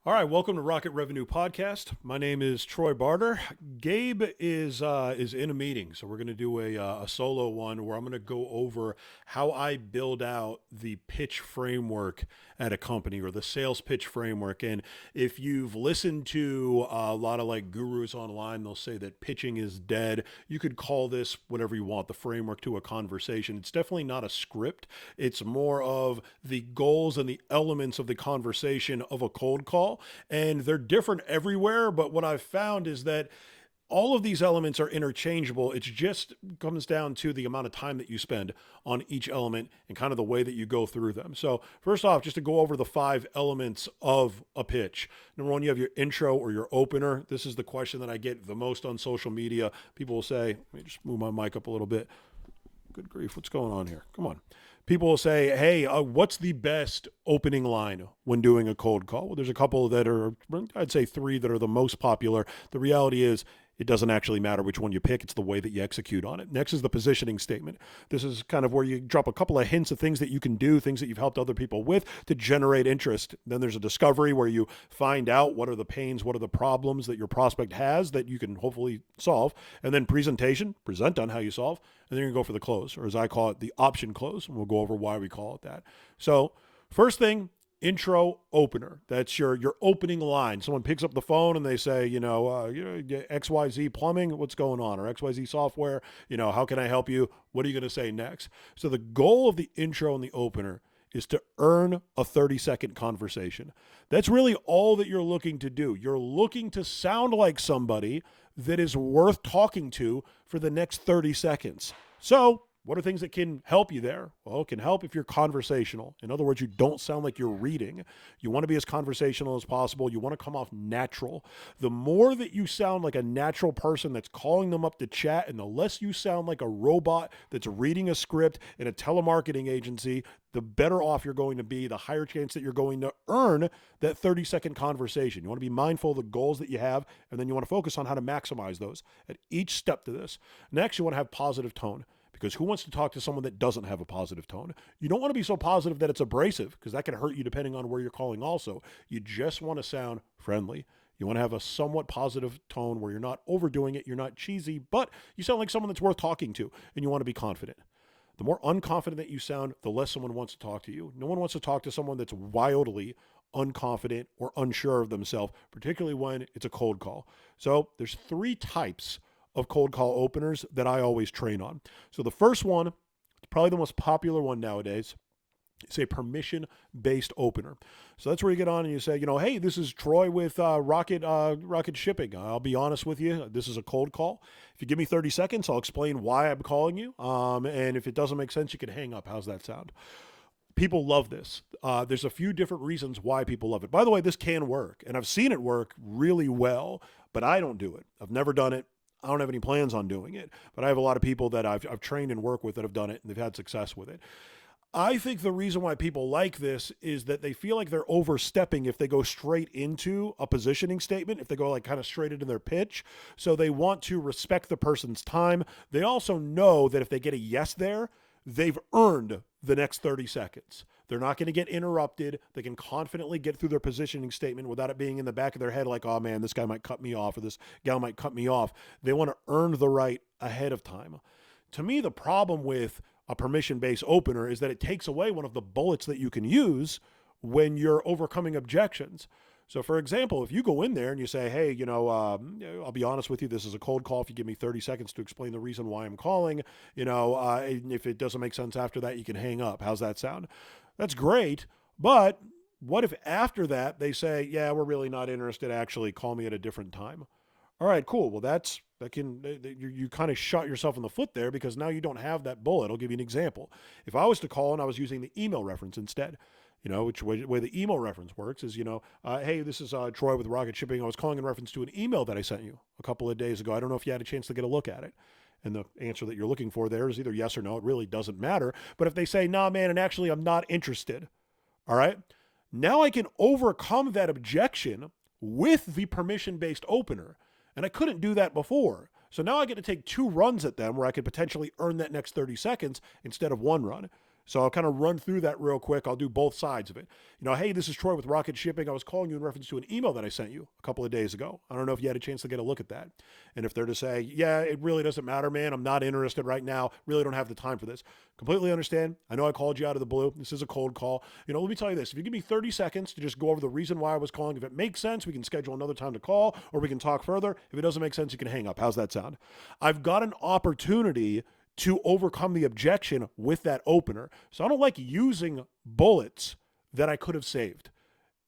All right, welcome to Rocket Revenue Podcast. My name is Troy Barter. Gabe is in a meeting, so we're going to do a solo one where I'm going to go over how I build out the pitch framework at a company, or the sales pitch framework. And if you've listened to a lot of like gurus online, they'll say that pitching is dead. You could call this whatever you want, the framework to a conversation. It's definitely not a script. It's more of the goals and the elements of the conversation of a cold call. And they're different everywhere, but what I've found is that all of these elements are interchangeable. It just comes down to the amount of time that you spend on each element and kind of the way that you go through them. So first off, just to go over the 5 elements of a pitch. Number 1, you have your intro or your opener. This is the question that I get the most on social media. People will say, let me just move my mic up a little bit. Good grief, what's going on here? Come on. People will say, hey, what's the best opening line when doing a cold call? Well, there's a couple that are, I'd say 3 that are the most popular. The reality is it doesn't actually matter which one you pick. It's the way that you execute on it. Next is the positioning statement. This is kind of where you drop a couple of hints of things that you can do, things that you've helped other people with to generate interest. Then there's a discovery where you find out what are the pains, what are the problems that your prospect has that you can hopefully solve. And then presentation, present on how you solve. And then you go for the close, or as I call it, the option close. And we'll go over why we call it that. So first thing, intro opener. That's your opening line. Someone picks up the phone and they say, XYZ plumbing, what's going on? Or XYZ software, how can I help you? What are you going to say next? So the goal of the intro and the opener is to earn a 30-second conversation. That's really all that you're looking to do. You're looking to sound like somebody that is worth talking to for the next 30 seconds. So what are things that can help you there? Well, it can help if you're conversational. In other words, you don't sound like you're reading. You want to be as conversational as possible. You want to come off natural. The more that you sound like a natural person that's calling them up to chat, and the less you sound like a robot that's reading a script in a telemarketing agency, the better off you're going to be, the higher chance that you're going to earn that 30-second conversation. You want to be mindful of the goals that you have, and then you want to focus on how to maximize those at each step to this. Next, you want to have positive tone. Because who wants to talk to someone that doesn't have a positive tone? You don't want to be so positive that it's abrasive, because that can hurt you depending on where you're calling also. You just want to sound friendly. You want to have a somewhat positive tone where you're not overdoing it, you're not cheesy, but you sound like someone that's worth talking to, and you want to be confident. The more unconfident that you sound, the less someone wants to talk to you. No one wants to talk to someone that's wildly unconfident or unsure of themselves, particularly when it's a cold call. So there's 3 types of cold call openers that I always train on. So the first one, probably the most popular one nowadays, is a permission-based opener. So that's where you get on and you say, hey, this is Troy with Rocket Shipping. I'll be honest with you, this is a cold call. If you give me 30 seconds, I'll explain why I'm calling you. And if it doesn't make sense, you can hang up. How's that sound? People love this. There's a few different reasons why people love it. By the way, this can work, and I've seen it work really well, but I don't do it. I've never done it. I don't have any plans on doing it, but I have a lot of people that I've trained and worked with that have done it, and they've had success with it. I think the reason why people like this is that they feel like they're overstepping if they go straight into a positioning statement, if they go like kind of straight into their pitch. So they want to respect the person's time. They also know that if they get a yes there, they've earned the next 30 seconds. They're not going to get interrupted. They can confidently get through their positioning statement without it being in the back of their head like, oh man, this guy might cut me off or this gal might cut me off. They want to earn the right ahead of time. To me, the problem with a permission-based opener is that it takes away one of the bullets that you can use when you're overcoming objections. So for example, if you go in there and you say, hey, I'll be honest with you, this is a cold call. If you give me 30 seconds to explain the reason why I'm calling, if it doesn't make sense after that, you can hang up. How's that sound? That's great. But what if after that they say, we're really not interested. Actually, call me at a different time. All right, cool. Well, you kind of shot yourself in the foot there, because now you don't have that bullet. I'll give you an example. If I was to call and I was using the email reference instead, which way the email reference works is, hey, this is Troy with Rocket Shipping. I was calling in reference to an email that I sent you a couple of days ago. I don't know if you had a chance to get a look at it. And the answer that you're looking for there is either yes or no. It really doesn't matter. But if they say, nah, man, and actually I'm not interested. All right. Now I can overcome that objection with the permission-based opener. And I couldn't do that before. So now I get to take 2 runs at them where I could potentially earn that next 30 seconds instead of 1 run. So I'll kind of run through that real quick. I'll do both sides of it. Hey, this is Troy with Rocket Shipping. I was calling you in reference to an email that I sent you a couple of days ago. I don't know if you had a chance to get a look at that. And if they're to say, yeah, it really doesn't matter, man. I'm not interested right now. Really don't have the time for this. Completely understand. I know I called you out of the blue. This is a cold call. Let me tell you this. If you give me 30 seconds to just go over the reason why I was calling, if it makes sense, we can schedule another time to call, or we can talk further. If it doesn't make sense, you can hang up. How's that sound? I've got an opportunity to overcome the objection with that opener. So I don't like using bullets that I could have saved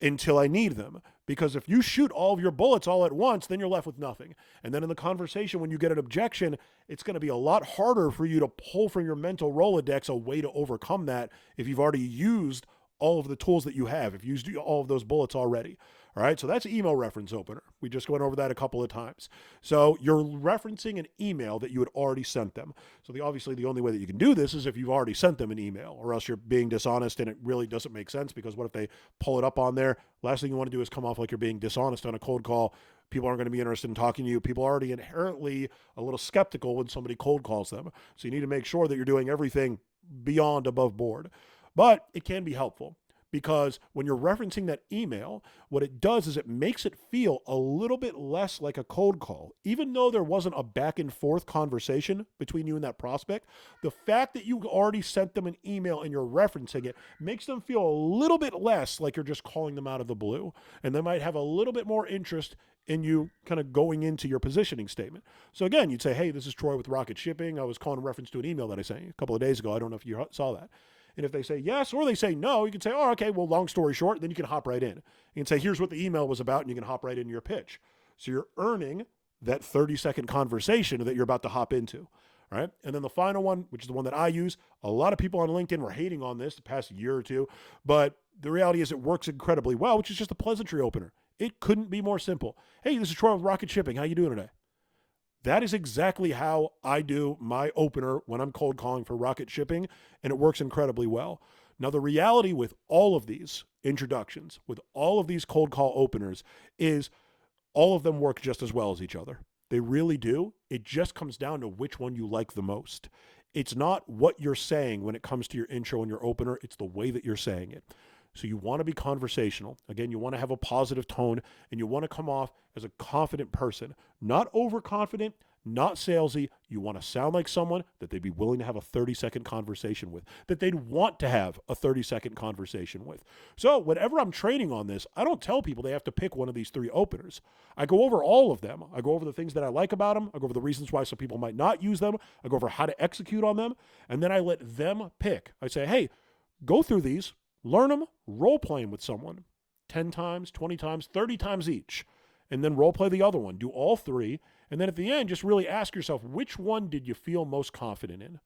until I need them. Because if you shoot all of your bullets all at once, then you're left with nothing. And then in the conversation, when you get an objection, it's going to be a lot harder for you to pull from your mental Rolodex a way to overcome that if you've already used all of the tools that you have, if you used all of those bullets already. All right, so that's email reference opener. We just went over that a couple of times. So you're referencing an email that you had already sent them. So obviously the only way that you can do this is if you've already sent them an email, or else you're being dishonest and it really doesn't make sense, because what if they pull it up on there? Last thing you want to do is come off like you're being dishonest on a cold call. People aren't going to be interested in talking to you. People are already inherently a little skeptical when somebody cold calls them. So you need to make sure that you're doing everything beyond above board. But it can be helpful, because when you're referencing that email, what it does is it makes it feel a little bit less like a cold call. Even though there wasn't a back and forth conversation between you and that prospect, the fact that you already sent them an email and you're referencing it makes them feel a little bit less like you're just calling them out of the blue. And they might have a little bit more interest in you kind of going into your positioning statement. So again, you'd say, hey, this is Troy with Rocket Shipping. I was calling in reference to an email that I sent you a couple of days ago. I don't know if you saw that. And if they say yes, or they say no, you can say, oh, okay, well, long story short, then you can hop right in. You can say, here's what the email was about, and you can hop right into your pitch. So you're earning that 30-second conversation that you're about to hop into, right? And then the final one, which is the one that I use, a lot of people on LinkedIn were hating on this the past year or two, but the reality is it works incredibly well, which is just a pleasantry opener. It couldn't be more simple. Hey, this is Troy with Rocket Shipping. How you doing today? That is exactly how I do my opener when I'm cold calling for Rocket Shipping, and it works incredibly well. Now, the reality with all of these introductions, with all of these cold call openers, is all of them work just as well as each other. They really do. It just comes down to which one you like the most. It's not what you're saying when it comes to your intro and your opener. It's the way that you're saying it. So you want to be conversational. Again, you want to have a positive tone, and you want to come off as a confident person, not overconfident, not salesy. You want to sound like someone that they'd be willing to have a 30-second conversation with, that they'd want to have a 30-second conversation with. So whenever I'm training on this, I don't tell people they have to pick one of these three openers. I go over all of them. I go over the things that I like about them. I go over the reasons why some people might not use them. I go over how to execute on them, and then I let them pick. I say, hey, go through these. Learn them, role playing with someone 10 times, 20 times, 30 times each, and then role play the other one. Do all three, and then at the end, just really ask yourself, which one did you feel most confident in?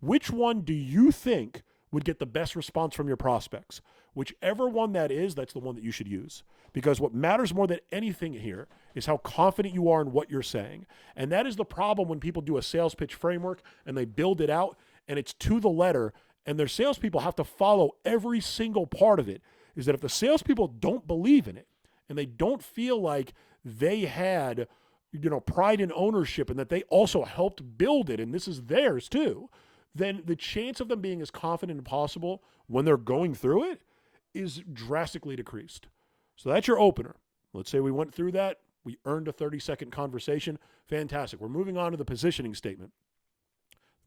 Which one do you think would get the best response from your prospects? Whichever one that is, that's the one that you should use. Because what matters more than anything here is how confident you are in what you're saying. And that is the problem when people do a sales pitch framework and they build it out and it's to the letter, and their salespeople have to follow every single part of it, is that if the salespeople don't believe in it and they don't feel like they had, pride and ownership and that they also helped build it and this is theirs too, then the chance of them being as confident as possible when they're going through it is drastically decreased. So that's your opener. Let's say we went through that. We earned a 30-second conversation. Fantastic. We're moving on to the positioning statement.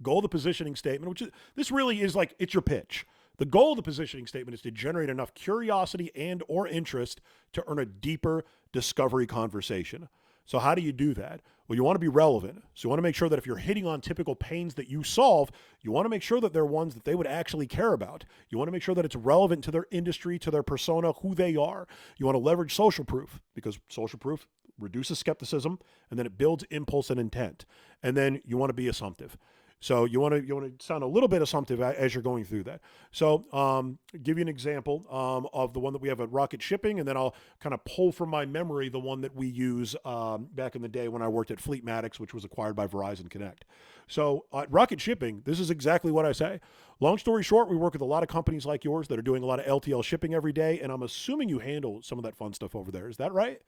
Goal of the positioning statement, this really is like, it's your pitch. The goal of the positioning statement is to generate enough curiosity and or interest to earn a deeper discovery conversation. So how do you do that? Well, you want to be relevant. So you want to make sure that if you're hitting on typical pains that you solve, you want to make sure that they're ones that they would actually care about. You want to make sure that it's relevant to their industry, to their persona, who they are. You want to leverage social proof, because social proof reduces skepticism, and then it builds impulse and intent. And then you want to be assumptive. So you want to sound a little bit assumptive as you're going through that. So give you an example of the one that we have at Rocket Shipping, and then I'll kind of pull from my memory the one that we use back in the day when I worked at Fleetmatics, which was acquired by Verizon Connect. So at Rocket Shipping, this is exactly what I say. Long story short, we work with a lot of companies like yours that are doing a lot of LTL shipping every day, and I'm assuming you handle some of that fun stuff over there. Is that right?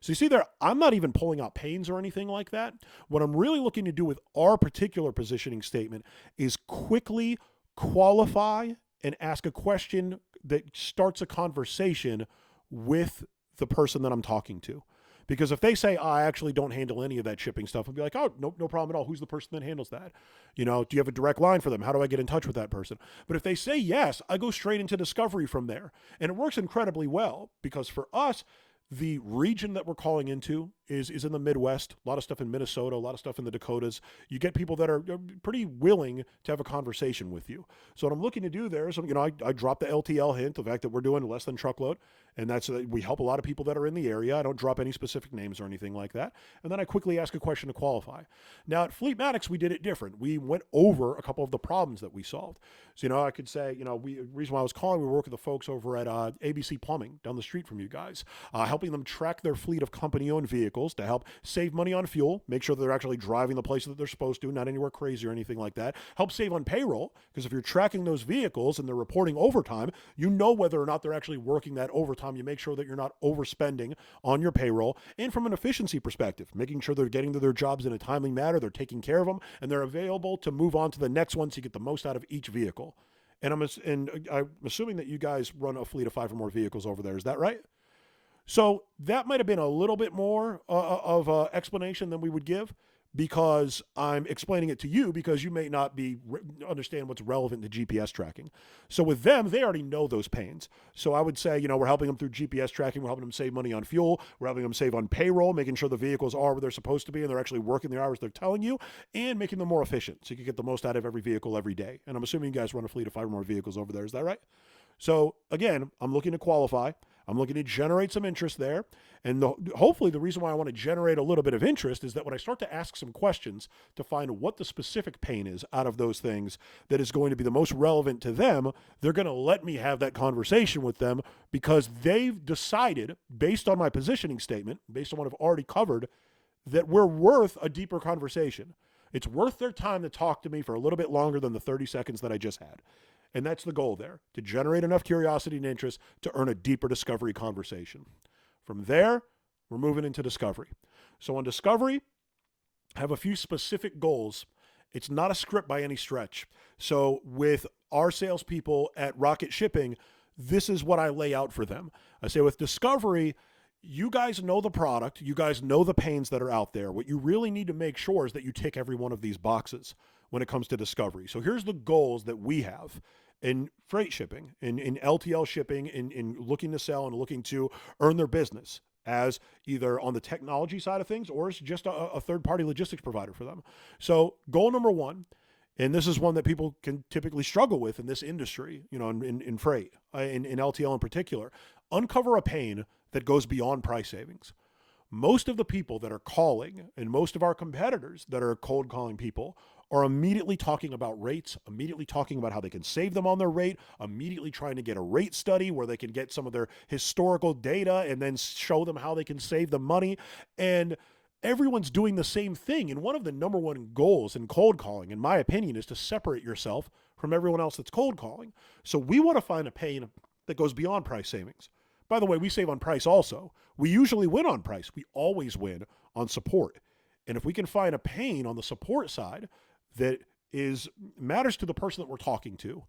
So you see there, I'm not even pulling out pains or anything like that. What I'm really looking to do with our particular positioning statement is quickly qualify and ask a question that starts a conversation with the person that I'm talking to. Because if they say, I actually don't handle any of that shipping stuff, I'll be like, oh, no problem at all. Who's the person that handles that? Do you have a direct line for them? How do I get in touch with that person? But if they say yes, I go straight into discovery from there. And it works incredibly well because for us, the region that we're calling into is in the Midwest, a lot of stuff in Minnesota, a lot of stuff in the Dakotas. You get people that are pretty willing to have a conversation with you. So what I'm looking to do there is, I drop the LTL hint, the fact that we're doing less than truckload, and that's we help a lot of people that are in the area. I don't drop any specific names or anything like that. And then I quickly ask a question to qualify. Now at Fleetmatics, we did it different. We went over a couple of the problems that we solved. So, I could say, reason why I was calling, we work with the folks over at ABC Plumbing down the street from you guys, helping them track their fleet of company-owned vehicles to help save money on fuel, make sure they're actually driving the places that they're supposed to, not anywhere crazy or anything like that. Help save on payroll, because if you're tracking those vehicles and they're reporting overtime, you know whether or not they're actually working that overtime. You make sure that you're not overspending on your payroll. And from an efficiency perspective, making sure they're getting to their jobs in a timely manner, they're taking care of them, and they're available to move on to the next one so you get the most out of each vehicle. And I'm assuming that you guys run a fleet of 5 or more vehicles over there. Is that right? So that might have been a little bit more of an explanation than we would give, because I'm explaining it to you because you may not understand what's relevant to GPS tracking. So with them, they already know those pains. So I would say, we're helping them through GPS tracking. We're helping them save money on fuel. We're helping them save on payroll, making sure the vehicles are where they're supposed to be and they're actually working the hours they're telling you, and making them more efficient so you can get the most out of every vehicle every day. And I'm assuming you guys run a fleet of 5 or more vehicles over there. Is that right? So again, I'm looking to qualify. I'm looking to generate some interest there. And hopefully the reason why I want to generate a little bit of interest is that when I start to ask some questions to find what the specific pain is out of those things that is going to be the most relevant to them, they're going to let me have that conversation with them because they've decided, based on my positioning statement, based on what I've already covered, that we're worth a deeper conversation. It's worth their time to talk to me for a little bit longer than the 30 seconds that I just had. And that's the goal there, to generate enough curiosity and interest to earn a deeper discovery conversation. From there, we're moving into discovery. So on discovery, I have a few specific goals. It's not a script by any stretch. So with our salespeople at Rocket Shipping, this is what I lay out for them. I say with discovery, you guys know the product. You guys know the pains that are out there. What you really need to make sure is that you tick every one of these boxes when it comes to discovery. So here's the goals that we have in freight shipping, in LTL shipping, in looking to sell and looking to earn their business as either on the technology side of things or as just a third-party logistics provider for them. So goal number one, and this is one that people can typically struggle with in this industry, in freight, in LTL in particular, uncover a pain that goes beyond price savings. Most of the people that are calling and most of our competitors that are cold calling people are immediately talking about rates, immediately talking about how they can save them on their rate, immediately trying to get a rate study where they can get some of their historical data and then show them how they can save the money. And everyone's doing the same thing. And one of the number one goals in cold calling, in my opinion, is to separate yourself from everyone else that's cold calling. So we want to find a pain that goes beyond price savings. By the way, we save on price also. We usually win on price. We always win on support. And if we can find a pain on the support side that matters to the person that we're talking to,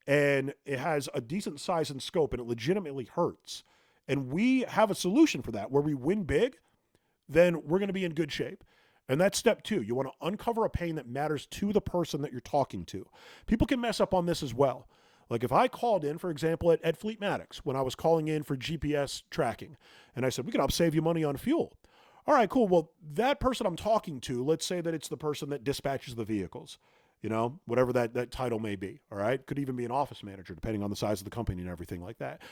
and it has a decent size and scope, and it legitimately hurts, and we have a solution for that where we win big, then we're going to be in good shape. And that's step 2. You want to uncover a pain that matters to the person that you're talking to. People can mess up on this as well. Like if I called in, for example, at Fleetmatics, when I was calling in for GPS tracking, and I said, we can help save you money on fuel. All right, cool. Well, that person I'm talking to, let's say that it's the person that dispatches the vehicles, whatever that title may be. All right. Could even be an office manager, depending on the size of the company and everything like that.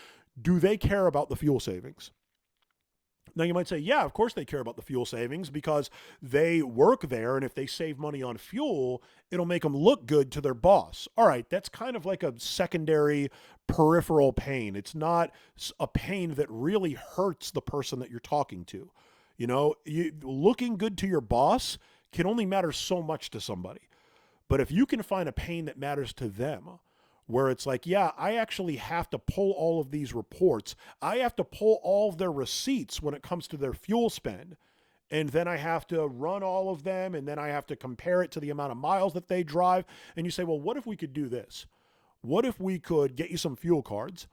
Do they care about the fuel savings? Now you might say, yeah, of course they care about the fuel savings because they work there. And if they save money on fuel, it'll make them look good to their boss. All right. That's kind of like a secondary peripheral pain. It's not a pain that really hurts the person that you're talking to. Looking good to your boss can only matter so much to somebody. But if you can find a pain that matters to them, where it's like, yeah, I actually have to pull all of these reports. I have to pull all of their receipts when it comes to their fuel spend. And then I have to run all of them. And then I have to compare it to the amount of miles that they drive. And you say, well, what if we could do this? what if we could get you some fuel cards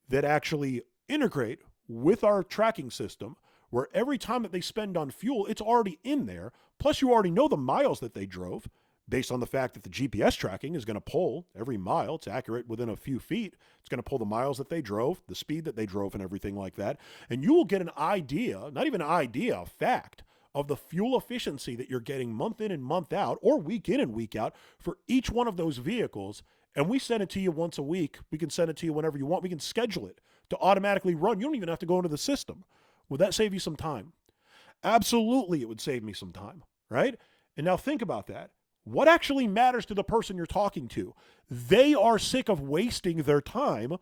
that actually integrate with our tracking system, where every time that they spend on fuel, it's already in there. Plus, you already know the miles that they drove based on the fact that the GPS tracking is going to pull every mile. It's accurate within a few feet. It's going to pull the miles that they drove, the speed that they drove, and everything like that. And you will get an idea, not even an idea, a fact of the fuel efficiency that you're getting month in and month out, or week in and week out, for each one of those vehicles. And we send it to you once a week. We can send it to you whenever you want. We can schedule it to automatically run. You don't even have to go into the system. Would that save you some time? Absolutely, it would save me some time, right? And now think about that. What actually matters to the person you're talking to? They are sick of wasting their time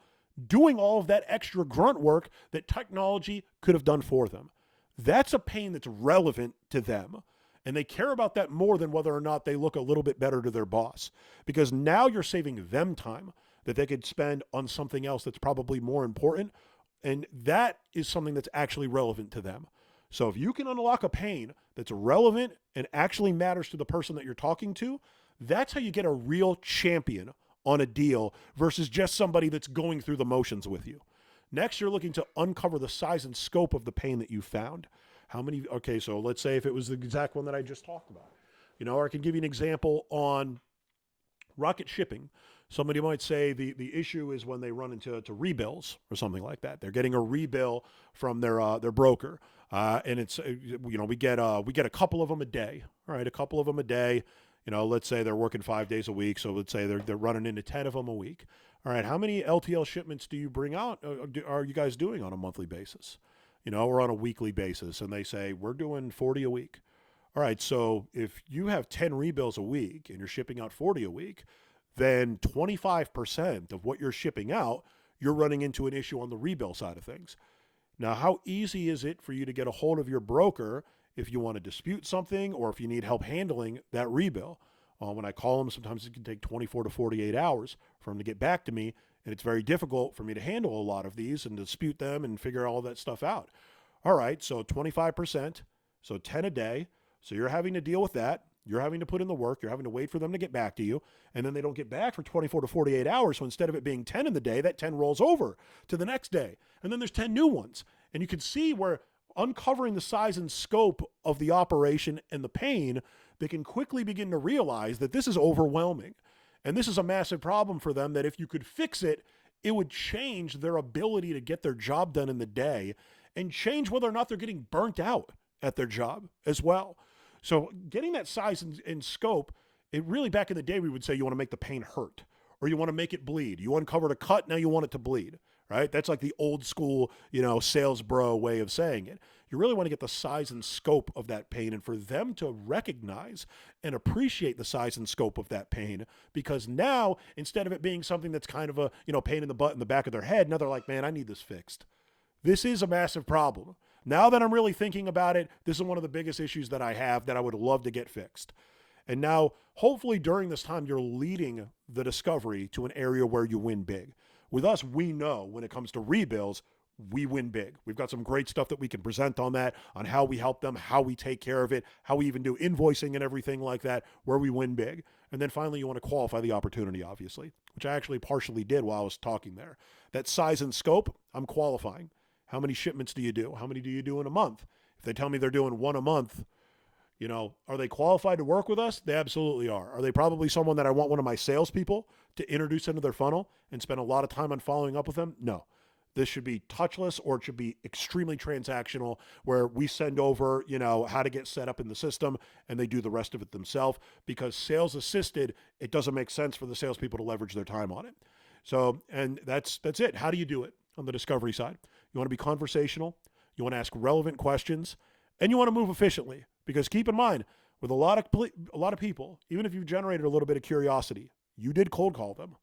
doing all of that extra grunt work that technology could have done for them. That's a pain that's relevant to them. And they care about that more than whether or not they look a little bit better to their boss. Because now you're saving them time that they could spend on something else that's probably more important. And that is something that's actually relevant to them. So if you can unlock a pain that's relevant and actually matters to the person that you're talking to, that's how you get a real champion on a deal versus just somebody that's going through the motions with you. Next, you're looking to uncover the size and scope of the pain that you found. Okay, so let's say if it was the exact one that I just talked about. Or I can give you an example on rocket shipping. Somebody might say the issue is when they run into rebills or something like that. They're getting a rebill from their broker, and it's we get a couple of them a day. All right, a couple of them a day. Let's say they're working 5 days a week, so let's say they're running into 10 of them a week. All right, how many LTL shipments do you bring out? Are you guys doing on a monthly basis? Or on a weekly basis? And they say we're doing 40 a week. All right, so if you have 10 rebills a week and you're shipping out 40 a week, then 25% of what you're shipping out, you're running into an issue on the rebill side of things. Now, how easy is it for you to get a hold of your broker if you want to dispute something or if you need help handling that rebill? When I call them, sometimes it can take 24 to 48 hours for them to get back to me, and it's very difficult for me to handle a lot of these and dispute them and figure all that stuff out. All right, so 25%, so 10 a day. So you're having to deal with that. You're having to put in the work. You're having to wait for them to get back to you. And then they don't get back for 24 to 48 hours. So instead of it being 10 in the day, that 10 rolls over to the next day. And then there's 10 new ones. And you can see where uncovering the size and scope of the operation and the pain, they can quickly begin to realize that this is overwhelming. And this is a massive problem for them that if you could fix it, it would change their ability to get their job done in the day and change whether or not they're getting burnt out at their job as well. So getting that size and scope, it really, back in the day, we would say you want to make the pain hurt or you want to make it bleed. You uncovered a cut, now you want it to bleed, right? That's like the old school, sales bro way of saying it. You really want to get the size and scope of that pain and for them to recognize and appreciate the size and scope of that pain, because now, instead of it being something that's kind of a, pain in the butt in the back of their head, now they're like, man, I need this fixed. This is a massive problem. Now that I'm really thinking about it, this is one of the biggest issues that I have that I would love to get fixed. And now, hopefully during this time, you're leading the discovery to an area where you win big. With us, we know when it comes to rebills, we win big. We've got some great stuff that we can present on that, on how we help them, how we take care of it, how we even do invoicing and everything like that, where we win big. And then finally, you want to qualify the opportunity, obviously, which I actually partially did while I was talking there. That size and scope, I'm qualifying. How many shipments do you do? How many do you do in a month? If they tell me they're doing one a month, are they qualified to work with us? They absolutely are. Are they probably someone that I want one of my salespeople to introduce into their funnel and spend a lot of time on following up with them? No. This should be touchless, or it should be extremely transactional, where we send over, how to get set up in the system and they do the rest of it themselves, because sales assisted, it doesn't make sense for the salespeople to leverage their time on it. So, and that's it. How do you do it on the discovery side? You want to be conversational. You want to ask relevant questions, and you want to move efficiently, because keep in mind, with a lot of people, even if you've generated a little bit of curiosity, you did cold call them.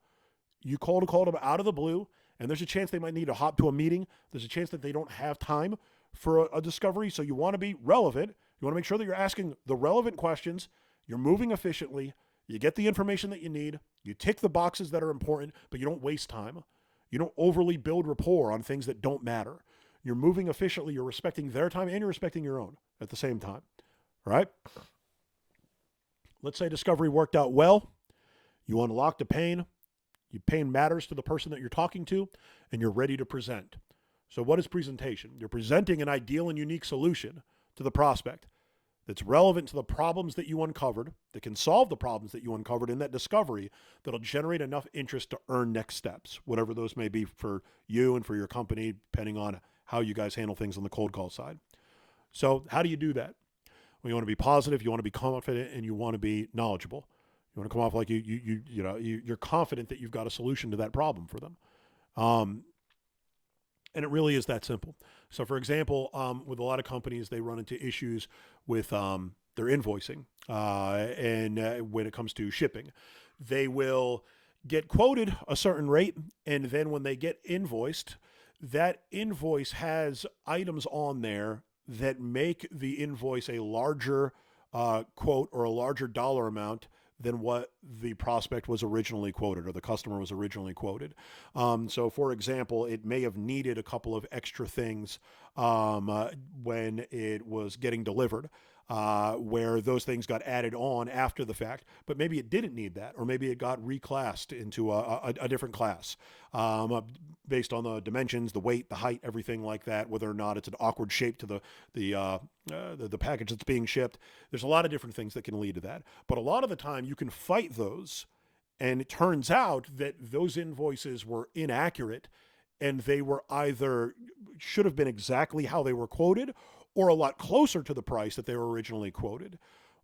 You called them out of the blue, and there's a chance they might need to hop to a meeting. There's a chance that they don't have time for a discovery. So you want to be relevant. You want to make sure that you're asking the relevant questions. You're moving efficiently. You get the information that you need. You tick the boxes that are important, but you don't waste time. You don't overly build rapport on things that don't matter. You're moving efficiently. You're respecting their time and you're respecting your own at the same time. All right? Let's say discovery worked out well. You unlocked the pain. Pain matters to the person that you're talking to, and you're ready to present. So what is presentation? You're presenting an ideal and unique solution to the prospect that's relevant to the problems that you uncovered, that can solve the problems that you uncovered in that discovery, that'll generate enough interest to earn next steps, whatever those may be for you and for your company, depending on how you guys handle things on the cold call side. So how do you do that? Well, you want to be positive, you want to be confident, and you want to be knowledgeable. You want to come off like you're confident that you've got a solution to that problem for them. And it really is that simple. So for example, with a lot of companies, they run into issues with their invoicing. And when it comes to shipping, they will get quoted a certain rate. And then when they get invoiced, that invoice has items on there that make the invoice a larger quote or a larger dollar amount than what the prospect was originally quoted or the customer was originally quoted. So for example, it may have needed a couple of extra things when it was getting delivered, where those things got added on after the fact, but maybe it didn't need that, or maybe it got reclassed into a different class based on the dimensions, the weight, the height, everything like that, whether or not it's an awkward shape to the package that's being shipped. There's a lot of different things that can lead to that. But a lot of the time you can fight those, and it turns out that those invoices were inaccurate, and they were either should have been exactly how they were quoted or a lot closer to the price that they were originally quoted.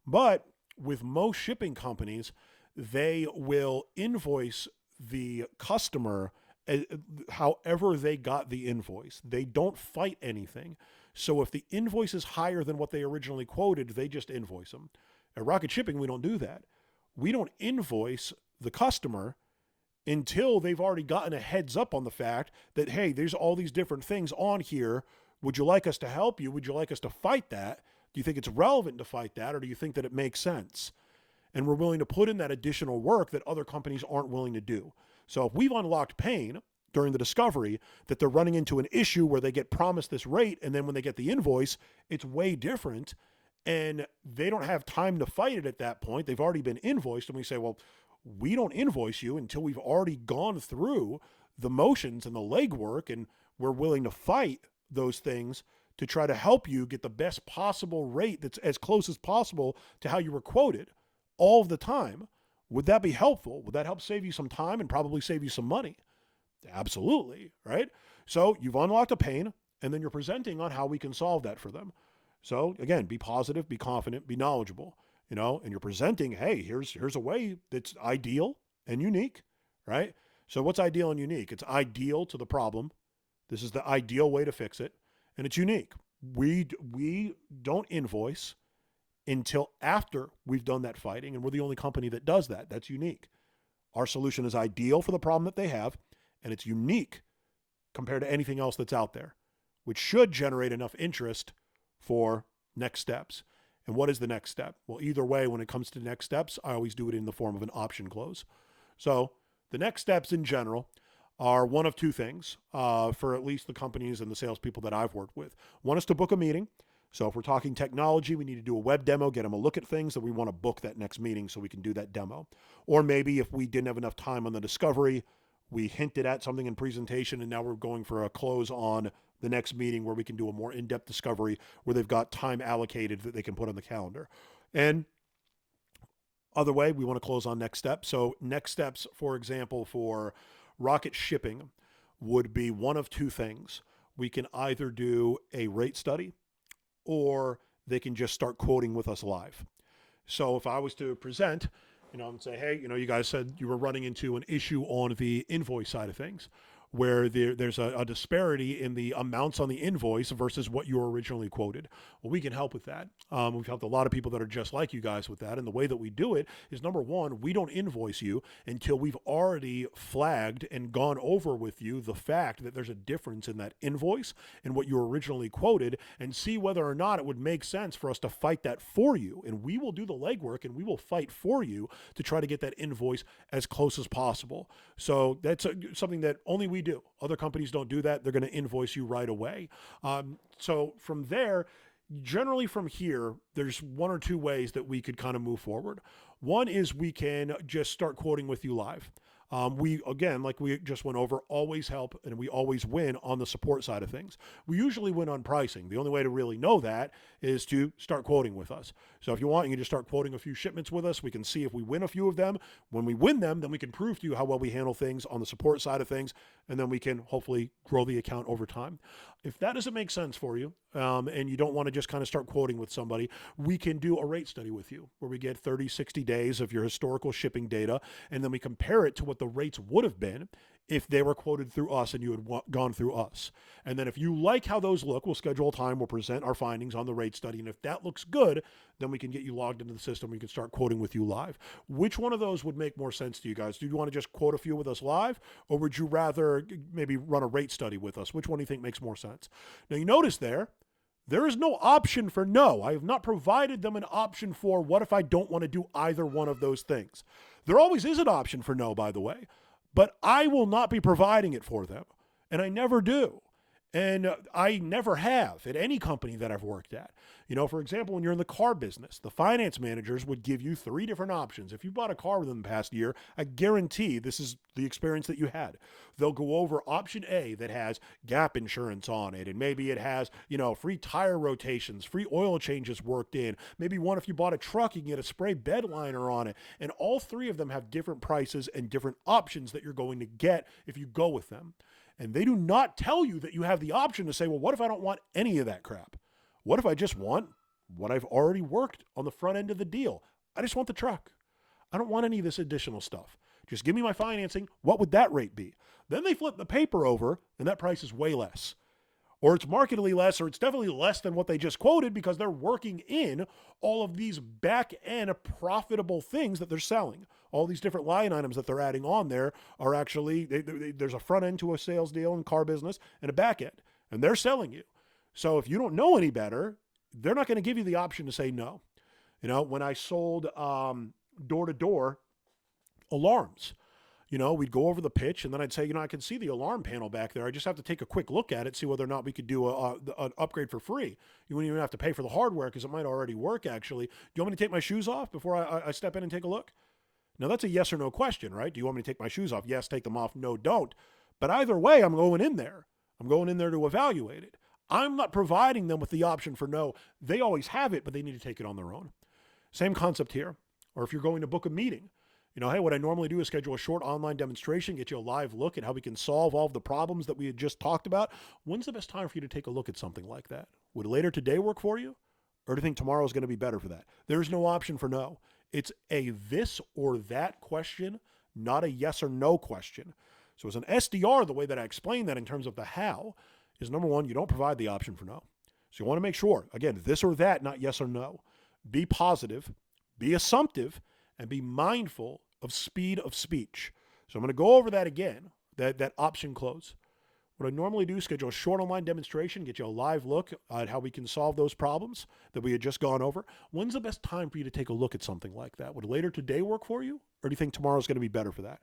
But with most shipping companies, they will invoice the customer however they got the invoice. They don't fight anything. So if the invoice is higher than what they originally quoted, they just invoice them. At Rocket Shipping, we don't do that. We don't invoice the customer until they've already gotten a heads up on the fact that, hey, there's all these different things on here. Would you like us to help you? Would you like us to fight that? Do you think it's relevant to fight that, or do you think that it makes sense? And we're willing to put in that additional work that other companies aren't willing to do. So if we've unlocked pain during the discovery that they're running into an issue where they get promised this rate, and then when they get the invoice, it's way different, and they don't have time to fight it at that point. They've already been invoiced, and we say, well, we don't invoice you until we've already gone through the motions and the legwork, and we're willing to fight those things to try to help you get the best possible rate that's as close as possible to how you were quoted all of the time. Would that be helpful? Would that help save you some time and probably save you some money? Absolutely, right? So you've unlocked a pain, and then you're presenting on how we can solve that for them. So again, be positive, be confident, be knowledgeable, and you're presenting, hey, here's a way that's ideal and unique, right? So what's ideal and unique? It's ideal to the problem. This is the ideal way to fix it, and it's unique. We don't invoice until after we've done that fighting, and we're the only company that does that. That's unique. Our solution is ideal for the problem that they have, and it's unique compared to anything else that's out there, which should generate enough interest for next steps. And what is the next step? Well, either way, when it comes to next steps, I always do it in the form of an option close. So the next steps in general are one of two things for at least the companies and the salespeople that I've worked with. One is to book a meeting. So if we're talking technology, we need to do a web demo, get them a look at things, that we want to book that next meeting so we can do that demo. Or maybe if we didn't have enough time on the discovery, we hinted at something in presentation, and now we're going for a close on the next meeting where we can do a more in-depth discovery where they've got time allocated that they can put on the calendar. And other way, we want to close on next steps. So next steps, for example, for Rocket Shipping would be one of two things. We can either do a rate study, or they can just start quoting with us live. So if I was to present, and say, hey, you guys said you were running into an issue on the invoice side of things, where there's a disparity in the amounts on the invoice versus what you were originally quoted. Well, we can help with that. We've helped a lot of people that are just like you guys with that. And the way that we do it is, number one, we don't invoice you until we've already flagged and gone over with you the fact that there's a difference in that invoice and what you were originally quoted, and see whether or not it would make sense for us to fight that for you. And we will do the legwork, and we will fight for you to try to get that invoice as close as possible. So that's something that only we do. Other companies don't do that. They're going to invoice you right away. So from there, generally from here, there's one or two ways that we could kind of move forward. One is we can just start quoting with you live. We, again, like we just went over, always help and we always win on the support side of things. We usually win on pricing. The only way to really know that is to start quoting with us. So if you want, you can just start quoting a few shipments with us. We can see if we win a few of them. When we win them, then we can prove to you how well we handle things on the support side of things, and then we can hopefully grow the account over time. If that doesn't make sense for you, and you don't want to just kind of start quoting with somebody, we can do a rate study with you where we get 30, 60 days of your historical shipping data, and then we compare it to what the rates would have been if they were quoted through us and you had gone through us. And then if you like how those look, we'll schedule a time, we'll present our findings on the rate study, and if that looks good, then we can get you logged into the system, we can start quoting with you live. Which one of those would make more sense to you guys? Do you want to just quote a few with us live, or would you rather maybe run a rate study with us? Which one do you think makes more sense? Now you notice there is no option for no. I have not provided them an option for what if I don't want to do either one of those things. There always is an option for no, by the way, but I will not be providing it for them, and I never do. And I never have at any company that I've worked at. You know, for example, when you're in the car business, the finance managers would give you 3 different options. If you bought a car within the past year, I guarantee this is the experience that you had. They'll go over option A that has gap insurance on it, and maybe it has, you know, free tire rotations, free oil changes worked in. Maybe one, if you bought a truck, you can get a spray bed liner on it. And all 3 of them have different prices and different options that you're going to get if you go with them. And they do not tell you that you have the option to say, well, what if I don't want any of that crap? What if I just want what I've already worked on the front end of the deal? I just want the truck. I don't want any of this additional stuff. Just give me my financing. What would that rate be? Then they flip the paper over and that price is way less. Or it's markedly less, or it's definitely less than what they just quoted because they're working in all of these back-end profitable things that they're selling. All these different line items that they're adding on there are actually, there's a front end to a sales deal in car business and a back end, and they're selling you. So if you don't know any better, they're not going to give you the option to say no. You know, when I sold door-to-door alarms, you know, we'd go over the pitch and then I'd say, you know, I can see the alarm panel back there. I just have to take a quick look at it, see whether or not we could do an upgrade for free. You wouldn't even have to pay for the hardware because it might already work, actually. Do you want me to take my shoes off before I step in and take a look? Now, that's a yes or no question, right? Do you want me to take my shoes off? Yes, take them off. No, don't. But either way, I'm going in there. I'm going in there to evaluate it. I'm not providing them with the option for no. They always have it, but they need to take it on their own. Same concept here. Or if you're going to book a meeting, you know, hey, what I normally do is schedule a short online demonstration, get you a live look at how we can solve all of the problems that we had just talked about. When's the best time for you to take a look at something like that? Would later today work for you? Or do you think tomorrow is going to be better for that? There's no option for no. It's a this or that question, not a yes or no question. So as an SDR, the way that I explain that in terms of the how is, number one, you don't provide the option for no. So you want to make sure, again, this or that, not yes or no. Be positive, be assumptive, and be mindful of speed of speech. So I'm going to go over that again, that option close. What I normally do is schedule a short online demonstration, get you a live look at how we can solve those problems that we had just gone over. When's the best time for you to take a look at something like that? Would later today work for you? Or do you think tomorrow's going to be better for that?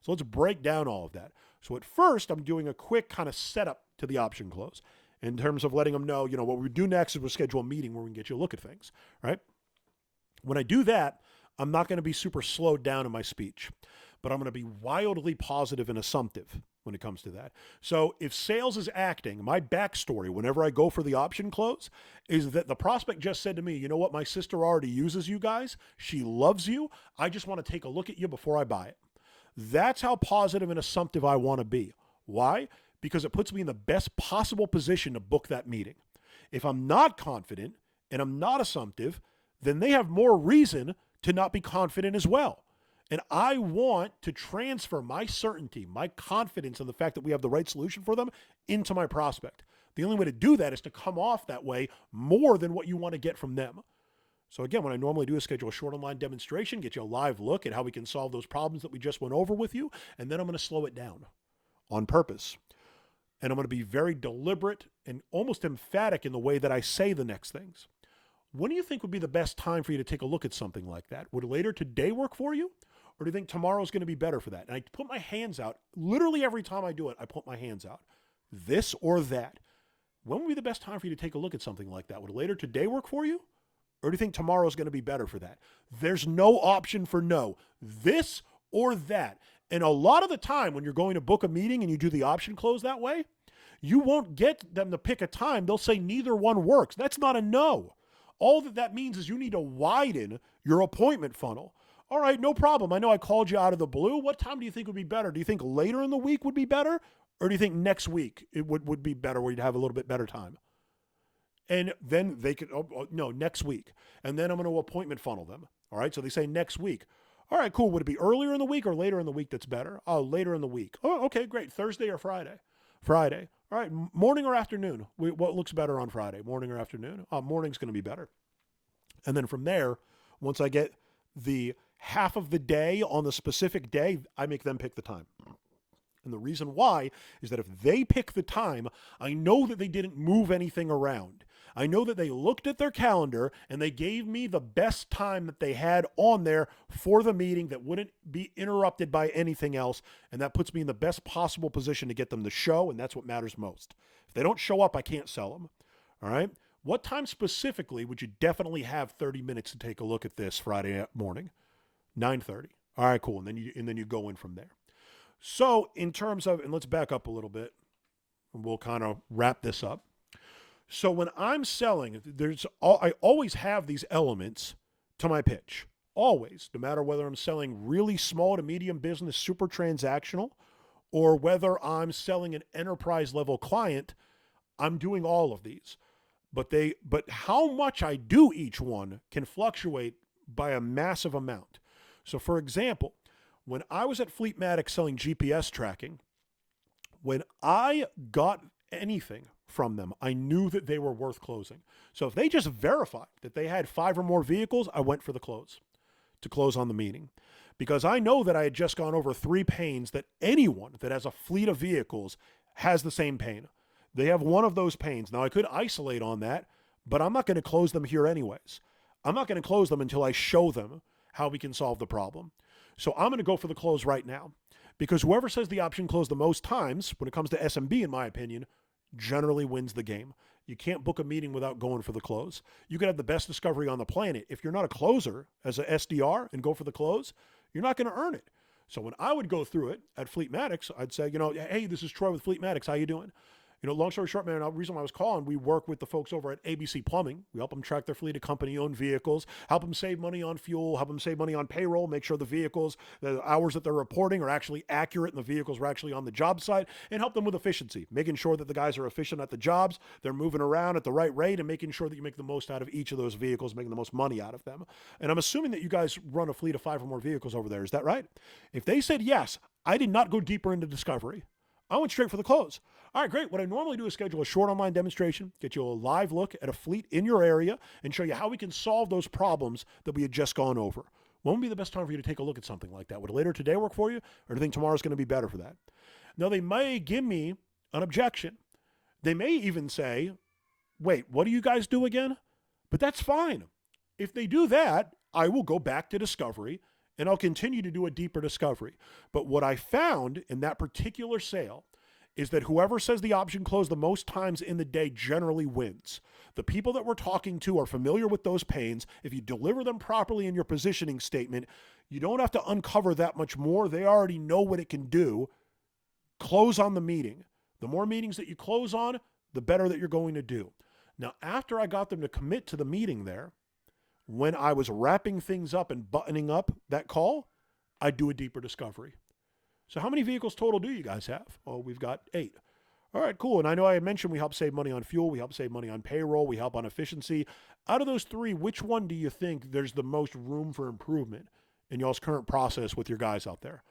So let's break down all of that. So at first, I'm doing a quick kind of setup to the option close in terms of letting them know, you know, what we do next is we'll schedule a meeting where we can get you a look at things, right? When I do that, I'm not going to be super slowed down in my speech, but I'm going to be wildly positive and assumptive when it comes to that. So if sales is acting, my backstory whenever I go for the option close is that the prospect just said to me, you know what, my sister already uses you guys. She loves you. I just want to take a look at you before I buy it. That's how positive and assumptive I want to be. Why? Because it puts me in the best possible position to book that meeting. If I'm not confident and I'm not assumptive, then they have more reason to not be confident as well. And I want to transfer my certainty, my confidence in the fact that we have the right solution for them into my prospect. The only way to do that is to come off that way more than what you want to get from them. So again, what I normally do is schedule a short online demonstration, get you a live look at how we can solve those problems that we just went over with you, and then I'm going to slow it down on purpose. And I'm going to be very deliberate and almost emphatic in the way that I say the next things. When do you think would be the best time for you to take a look at something like that? Would later today work for you? Or do you think tomorrow's going to be better for that? And I put my hands out. Literally every time I do it, I put my hands out. This or that. When would be the best time for you to take a look at something like that? Would later today work for you? Or do you think tomorrow's going to be better for that? There's no option for no. This or that. And a lot of the time when you're going to book a meeting and you do the option close that way, you won't get them to pick a time. They'll say neither one works. That's not a no. All that means is you need to widen your appointment funnel. All right, no problem. I know I called you out of the blue. What time do you think would be better? Do you think later in the week would be better? Or do you think next week it would be better where you'd have a little bit better time? And then they could, no, next week. And then I'm going to appointment funnel them. All right, so they say next week. All right, cool. Would it be earlier in the week or later in the week that's better? Oh, later in the week. Oh, okay, great. Thursday or Friday? Friday. All right, morning or afternoon? What looks better on Friday? Morning or afternoon? Morning's going to be better. And then from there, once I get the half of the day on the specific day, I make them pick the time. And the reason why is that if they pick the time, I know that they didn't move anything around. I know that they looked at their calendar and they gave me the best time that they had on there for the meeting that wouldn't be interrupted by anything else. And that puts me in the best possible position to get them to show. And that's what matters most. If they don't show up, I can't sell them. All right. What time specifically would you definitely have 30 minutes to take a look at this Friday morning? 9:30. All right, cool. And then you go in from there. So in terms of, and let's back up a little bit and we'll kind of wrap this up. So when I'm selling, I always have these elements to my pitch. Always, no matter whether I'm selling really small to medium business, super transactional, or whether I'm selling an enterprise level client, I'm doing all of these. But how much I do each one can fluctuate by a massive amount. So for example, when I was at Fleetmatic selling GPS tracking, when I got anything from them, I knew that they were worth closing. So if they just verified that they had 5 or more vehicles, I went for the close to close on the meeting, because I know that I had just gone over 3 pains that anyone that has a fleet of vehicles has the same pain. They have one of those pains. Now I could isolate on that, but I'm not going to close them here anyways. I'm not going to close them until I show them how we can solve the problem. So I'm going to go for the close right now, because whoever says the option close the most times when it comes to SMB, in my opinion, generally wins the game. You can't book a meeting without going for the close. You could have the best discovery on the planet. If you're not a closer as a SDR and go for the close, you're not going to earn it. So when I would go through it at Fleetmatics, I'd say, hey, this is Troy with Fleetmatics. How you doing? Long story short, man, the reason why I was calling, we work with the folks over at ABC Plumbing. We help them track their fleet of company-owned vehicles, help them save money on fuel, help them save money on payroll, make sure the vehicles, the hours that they're reporting are actually accurate and the vehicles are actually on the job site, and help them with efficiency, making sure that the guys are efficient at the jobs, they're moving around at the right rate, and making sure that you make the most out of each of those vehicles, making the most money out of them. And I'm assuming that you guys run a fleet of 5 or more vehicles over there. Is that right? If they said yes, I did not go deeper into discovery. I went straight for the close. All right, great. What I normally do is schedule a short online demonstration, get you a live look at a fleet in your area, and show you how we can solve those problems that we had just gone over. When would be the best time for you to take a look at something like that? Would later today work for you, or do you think tomorrow's going to be better for that? Now, they may give me an objection. They may even say, wait, what do you guys do again? But that's fine. If they do that, I will go back to discovery, and I'll continue to do a deeper discovery. But what I found in that particular sale is that whoever says the option close the most times in the day generally wins. The people that we're talking to are familiar with those pains. If you deliver them properly in your positioning statement, you don't have to uncover that much more. They already know what it can do. Close on the meeting. The more meetings that you close on, the better that you're going to do. Now, after I got them to commit to the meeting there, when I was wrapping things up and buttoning up that call, I do a deeper discovery. So how many vehicles total do you guys have? Oh, we've got 8. All right, cool. And I know I mentioned we help save money on fuel. We help save money on payroll. We help on efficiency. Out of those 3, which one do you think there's the most room for improvement in y'all's current process with your guys out there?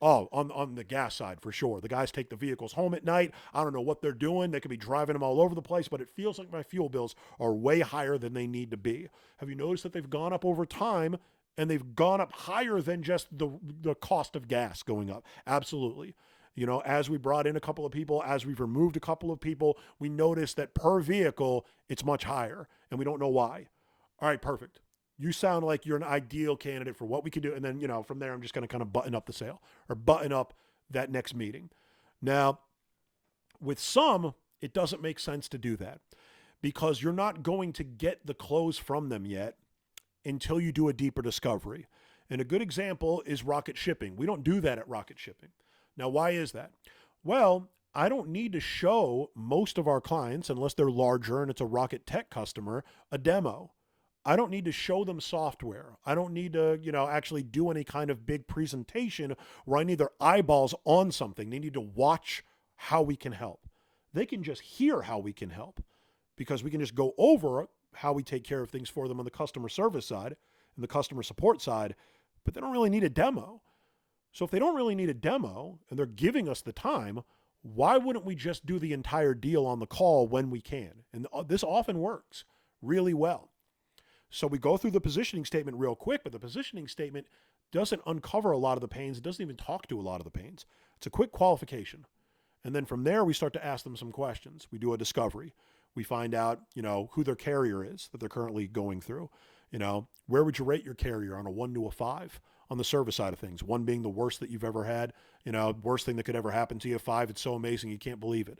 Oh, on the gas side, for sure. The guys take the vehicles home at night. I don't know what they're doing. They could be driving them all over the place, but it feels like my fuel bills are way higher than they need to be. Have you noticed that they've gone up over time, and they've gone up higher than just the cost of gas going up? Absolutely. As we brought in a couple of people, as we've removed a couple of people, we noticed that per vehicle, it's much higher, and we don't know why. All right, perfect. You sound like you're an ideal candidate for what we can do. And then, from there, I'm just going to kind of button up the sale or button up that next meeting. Now, with some, it doesn't make sense to do that because you're not going to get the close from them yet until you do a deeper discovery. And a good example is rocket shipping. We don't do that at rocket shipping. Now, why is that? Well, I don't need to show most of our clients, unless they're larger and it's a Rocket Tech customer, a demo. I don't need to show them software. I don't need to, actually do any kind of big presentation where I need their eyeballs on something. They need to watch how we can help. They can just hear how we can help, because we can just go over how we take care of things for them on the customer service side and the customer support side, but they don't really need a demo. So if they don't really need a demo and they're giving us the time, why wouldn't we just do the entire deal on the call when we can? And this often works really well. So we go through the positioning statement real quick, but the positioning statement doesn't uncover a lot of the pains. It doesn't even talk to a lot of the pains. It's a quick qualification. And then from there, we start to ask them some questions. We do a discovery. We find out, who their carrier is that they're currently going through. Where would you rate your carrier on a 1 to a 5 on the service side of things? 1 being the worst that you've ever had, worst thing that could ever happen to you. 5, it's so amazing you can't believe it.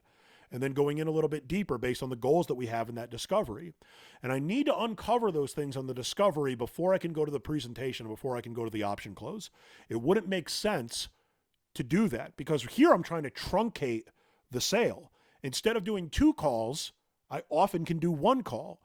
And then going in a little bit deeper based on the goals that we have in that discovery. And I need to uncover those things on the discovery before I can go to the presentation, before I can go to the option close. It wouldn't make sense to do that, because here I'm trying to truncate the sale. Instead of doing 2 calls, I often can do 1 call.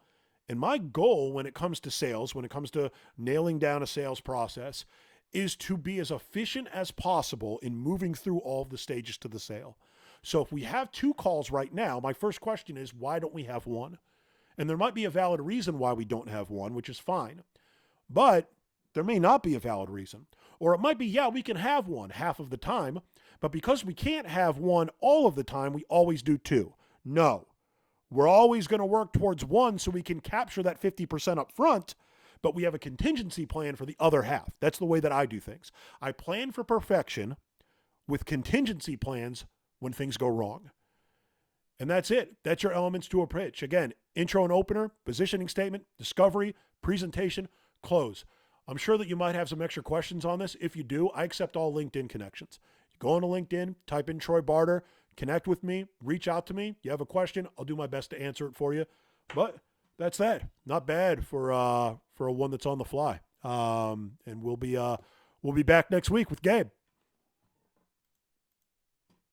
And my goal when it comes to sales, when it comes to nailing down a sales process, is to be as efficient as possible in moving through all of the stages to the sale. So if we have 2 calls right now, my first question is, why don't we have 1? And there might be a valid reason why we don't have 1, which is fine. But there may not be a valid reason. Or it might be, yeah, we can have 1 half of the time, but because we can't have 1 all of the time, we always do 2. No. We're always going to work towards 1 so we can capture that 50% up front, but we have a contingency plan for the other half. That's the way that I do things. I plan for perfection with contingency plans when things go wrong. And that's it. That's your elements to a pitch. Again, intro and opener, positioning statement, discovery, presentation, close. I'm sure that you might have some extra questions on this. If you do, I accept all LinkedIn connections. You go into LinkedIn, type in Troy Barter, connect with me, reach out to me. You have a question, I'll do my best to answer it for you. But that's that. Not bad for a one that's on the fly. And we'll be back next week with Gabe.